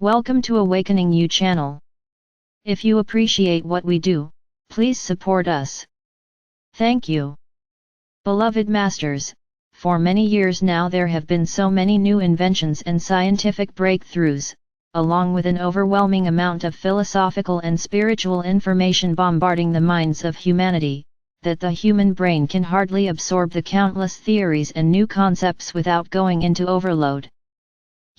Welcome to Awakening You channel. If you appreciate what we do, please support us. Thank you. Beloved Masters, for many years now there have been so many new inventions and scientific breakthroughs, along with an overwhelming amount of philosophical and spiritual information bombarding the minds of humanity, that the human brain can hardly absorb the countless theories and new concepts without going into overload.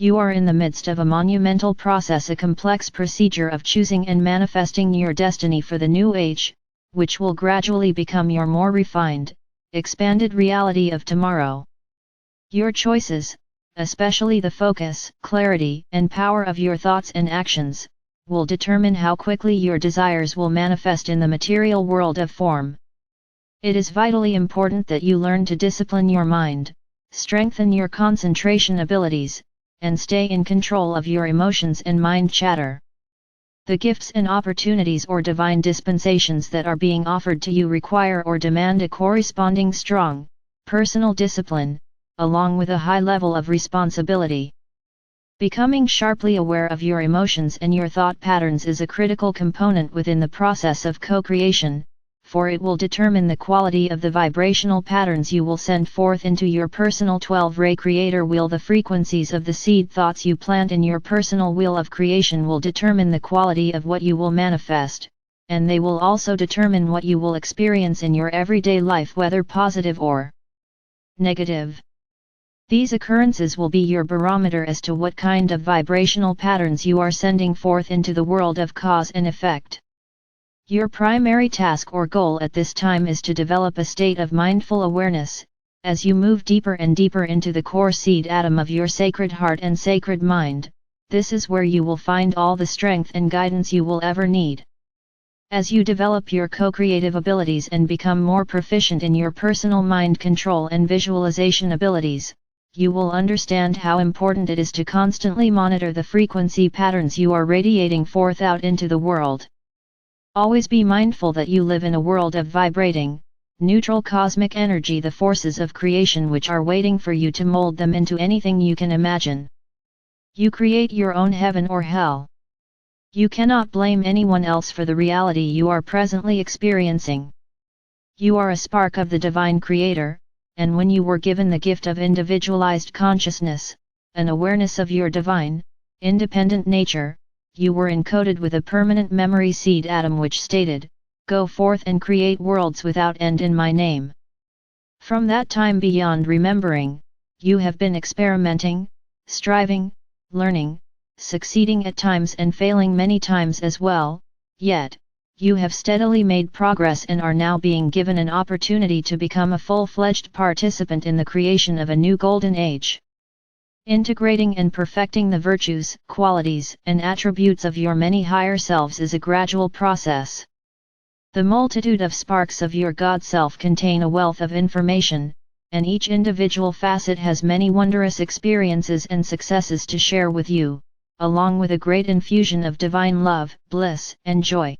You are in the midst of a monumental process, a complex procedure of choosing and manifesting your destiny for the new age, which will gradually become your more refined, expanded reality of tomorrow. Your choices, especially the focus, clarity, and power of your thoughts and actions, will determine how quickly your desires will manifest in the material world of form. It is vitally important that you learn to discipline your mind, strengthen your concentration abilities, and stay in control of your emotions and mind chatter. The gifts and opportunities or divine dispensations that are being offered to you require or demand a corresponding strong, personal discipline, along with a high level of responsibility. Becoming sharply aware of your emotions and your thought patterns is a critical component within the process of co-creation, for it will determine the quality of the vibrational patterns you will send forth into your personal 12-ray creator wheel. The frequencies of the seed thoughts you plant in your personal wheel of creation will determine the quality of what you will manifest, and they will also determine what you will experience in your everyday life, whether positive or negative. These occurrences will be your barometer as to what kind of vibrational patterns you are sending forth into the world of cause and effect. Your primary task or goal at this time is to develop a state of mindful awareness, as you move deeper and deeper into the core seed atom of your sacred heart and sacred mind. This is where you will find all the strength and guidance you will ever need. As you develop your co-creative abilities and become more proficient in your personal mind control and visualization abilities, you will understand how important it is to constantly monitor the frequency patterns you are radiating forth out into the world. Always be mindful that you live in a world of vibrating, neutral cosmic energy, the forces of creation which are waiting for you to mold them into anything you can imagine. You create your own heaven or hell. You cannot blame anyone else for the reality you are presently experiencing. You are a spark of the divine creator, and when you were given the gift of individualized consciousness, an awareness of your divine, independent nature, you were encoded with a permanent memory seed atom which stated, "Go forth and create worlds without end in my name." From that time beyond remembering, you have been experimenting, striving, learning, succeeding at times and failing many times as well, yet, you have steadily made progress and are now being given an opportunity to become a full-fledged participant in the creation of a new golden age. Integrating and perfecting the virtues, qualities, and attributes of your many higher selves is a gradual process. The multitude of sparks of your God Self contain a wealth of information, and each individual facet has many wondrous experiences and successes to share with you, along with a great infusion of divine love, bliss, and joy.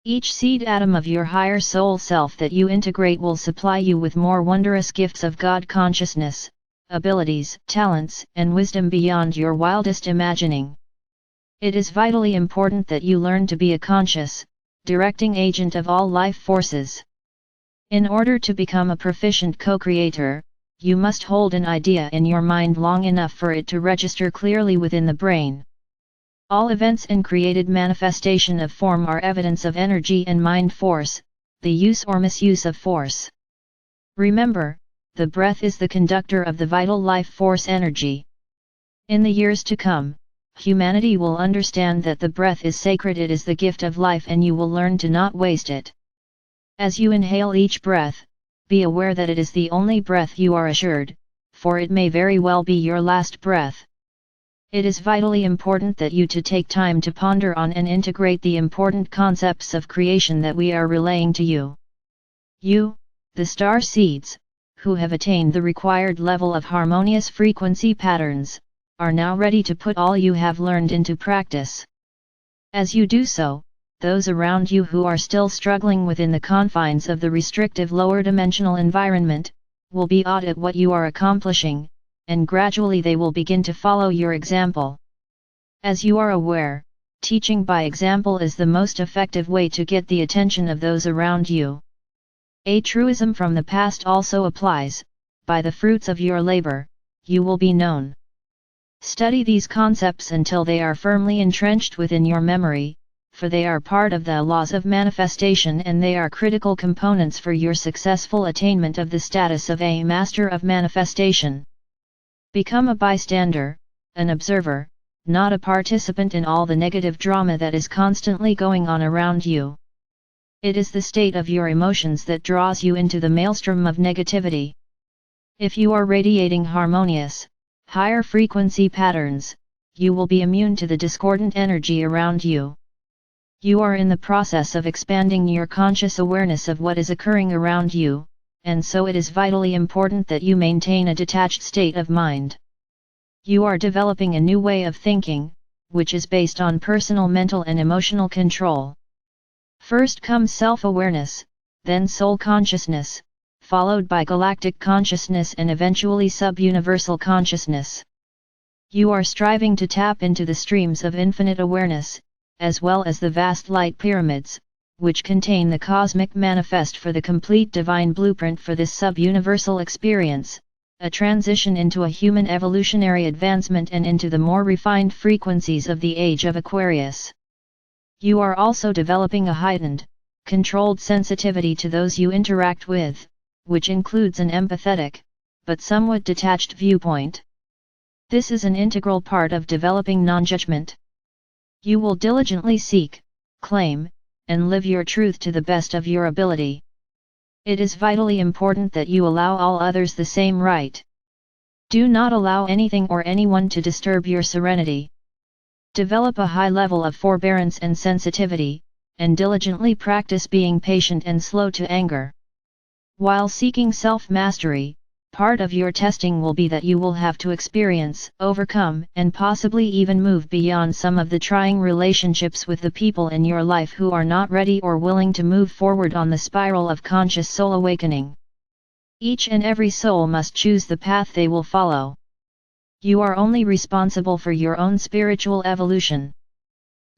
Each seed atom of your higher soul self that you integrate will supply you with more wondrous gifts of God consciousness, abilities, talents, and wisdom beyond your wildest imagining. It is vitally important that you learn to be a conscious, directing agent of all life forces. In order to become a proficient co-creator, you must hold an idea in your mind long enough for it to register clearly within the brain. All events and created manifestation of form are evidence of energy and mind force, the use or misuse of force. Remember, the breath is the conductor of the vital life force energy. In the years to come, humanity will understand that the breath is sacred, it is the gift of life, and you will learn to not waste it. As you inhale each breath, be aware that it is the only breath you are assured, for it may very well be your last breath. It is vitally important that you to take time to ponder on and integrate the important concepts of creation that we are relaying to you. You, the star seeds, who have attained the required level of harmonious frequency patterns, are now ready to put all you have learned into practice. As you do so, those around you who are still struggling within the confines of the restrictive lower dimensional environment, will be awed at what you are accomplishing, and gradually they will begin to follow your example. As you are aware, teaching by example is the most effective way to get the attention of those around you. A truism from the past also applies: by the fruits of your labor, you will be known. Study these concepts until they are firmly entrenched within your memory, for they are part of the laws of manifestation and they are critical components for your successful attainment of the status of a master of manifestation. Become a bystander, an observer, not a participant in all the negative drama that is constantly going on around you. It is the state of your emotions that draws you into the maelstrom of negativity. If you are radiating harmonious, higher frequency patterns, you will be immune to the discordant energy around you. You are in the process of expanding your conscious awareness of what is occurring around you, and so it is vitally important that you maintain a detached state of mind. You are developing a new way of thinking, which is based on personal mental and emotional control. First comes self-awareness, then soul consciousness, followed by galactic consciousness and eventually sub-universal consciousness. You are striving to tap into the streams of infinite awareness, as well as the vast light pyramids, which contain the cosmic manifest for the complete divine blueprint for this sub-universal experience, a transition into a human evolutionary advancement and into the more refined frequencies of the age of Aquarius. You are also developing a heightened, controlled sensitivity to those you interact with, which includes an empathetic, but somewhat detached viewpoint. This is an integral part of developing non-judgment. You will diligently seek, claim, and live your truth to the best of your ability. It is vitally important that you allow all others the same right. Do not allow anything or anyone to disturb your serenity. Develop a high level of forbearance and sensitivity, and diligently practice being patient and slow to anger. While seeking self-mastery, part of your testing will be that you will have to experience, overcome, and possibly even move beyond some of the trying relationships with the people in your life who are not ready or willing to move forward on the spiral of conscious soul awakening. Each and every soul must choose the path they will follow. You are only responsible for your own spiritual evolution.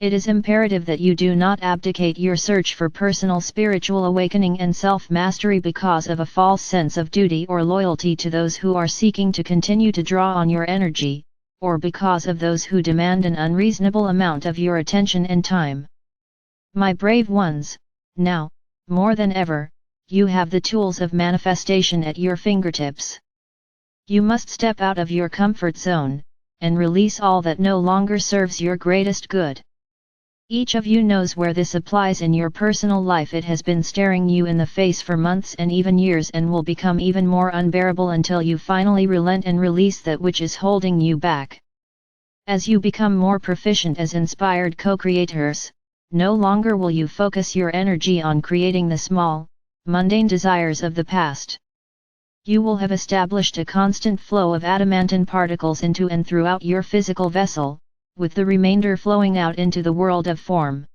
It is imperative that you do not abdicate your search for personal spiritual awakening and self-mastery because of a false sense of duty or loyalty to those who are seeking to continue to draw on your energy, or because of those who demand an unreasonable amount of your attention and time. My brave ones, now, more than ever, you have the tools of manifestation at your fingertips. You must step out of your comfort zone, and release all that no longer serves your greatest good. Each of you knows where this applies in your personal life. It has been staring you in the face for months and even years and will become even more unbearable until you finally relent and release that which is holding you back. As you become more proficient as inspired co-creators, no longer will you focus your energy on creating the small, mundane desires of the past. You will have established a constant flow of adamantine particles into and throughout your physical vessel, with the remainder flowing out into the world of form.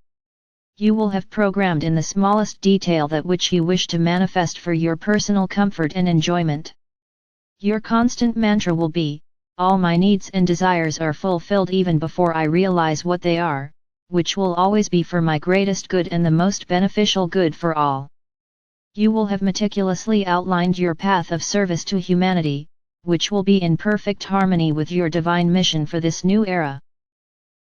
You will have programmed in the smallest detail that which you wish to manifest for your personal comfort and enjoyment. Your constant mantra will be, all my needs and desires are fulfilled even before I realize what they are, which will always be for my greatest good and the most beneficial good for all. You will have meticulously outlined your path of service to humanity, which will be in perfect harmony with your divine mission for this new era.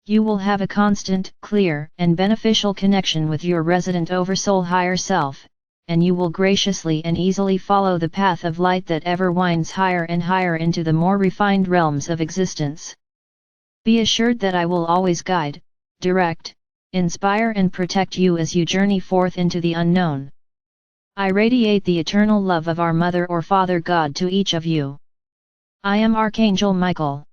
You will have a constant, clear, and beneficial connection with your resident oversoul higher self, and you will graciously and easily follow the path of light that ever winds higher and higher into the more refined realms of existence. Be assured that I will always guide, direct, inspire and protect you as you journey forth into the unknown. I radiate the eternal love of our Mother or Father God to each of you. I am Archangel Michael.